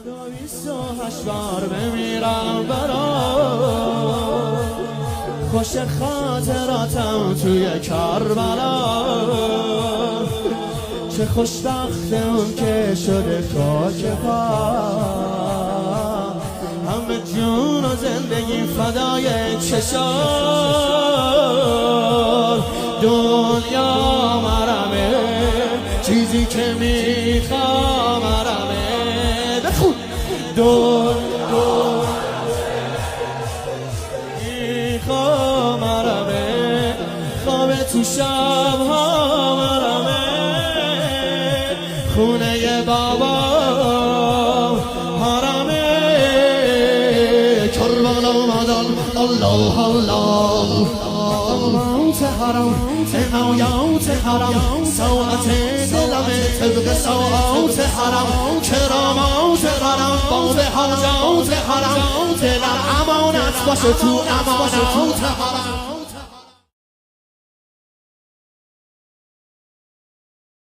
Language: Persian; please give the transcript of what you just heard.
28 بار بمیرم برات، خوش خاطراتم توی کربلا. چه خوشبخت اون که شده خاک پا، همه جون و زندگی فدای چشار. دنیا مرمه، چیزی که میخوام مرمه. بخون دنیا میخوام مرمه، خواب تو شبها مرمه. خونه بابا حرمه، کربلا اومدن الله الله. موت حرم حمایات حرم، ساعت دلمه طبق ساعات حرم. کرامات حرم باب حاجات حرم، دلم امانت باشه تو امانات حرم.